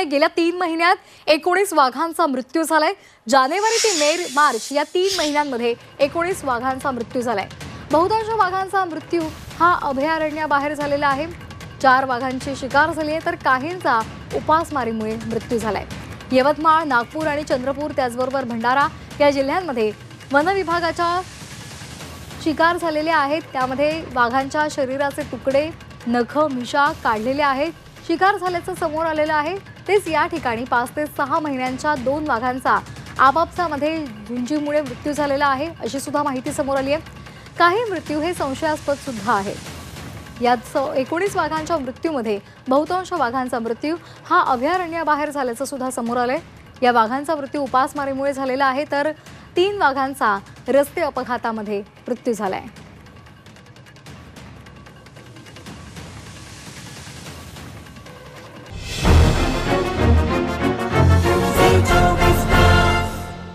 गेल्या 3 महिन्यात 19 वाघांचा मृत्यू झालाय। जानेवारी ते मार्च या 3 महिन्यांमध्ये 19 वाघांचा मृत्यू झालाय। बहुतांश वाघांचा मृत्यू हा अभयारण्याबाहेर झालेला आहे। 4 वाघांची शिकार झाली आहे तर काहींचा उपासमारीमुळे मृत्यू झालाय। यवतमाळ, नागपूर आणि चंद्रपूर त्याचबरोबर भंडारा या जिल्ह्यांमध्ये वन विभागाच्या शिकार झालेले आहेत। त्यामध्ये वाघांच्या शरीराचे तुकडे, नख, मिशा काढलेले आहेत। शिकार झाल्याचं समोर आलेलं आहे। तेच या ठिकाणी 5 ते 6 महिन्यांच्या 2 वाघांचा आपापसामध्ये झुंजीमुळे मृत्यू झालेला आहे, अशी सुद्धा माहिती समोर आली आहे। काही मृत्यू हे संशयास्पद सुद्धा आहेत। यात 19 वाघांच्या मृत्यूमध्ये बहुतांश वाघांचा मृत्यू हा अभयारण्याबाहेर झाल्याचं सुद्धा समोर आलंय। या वाघांचा मृत्यू उपासमारीमुळे झालेला आहे तर 3 वाघांचा रस्ते अपघातामध्ये मृत्यू झालाय।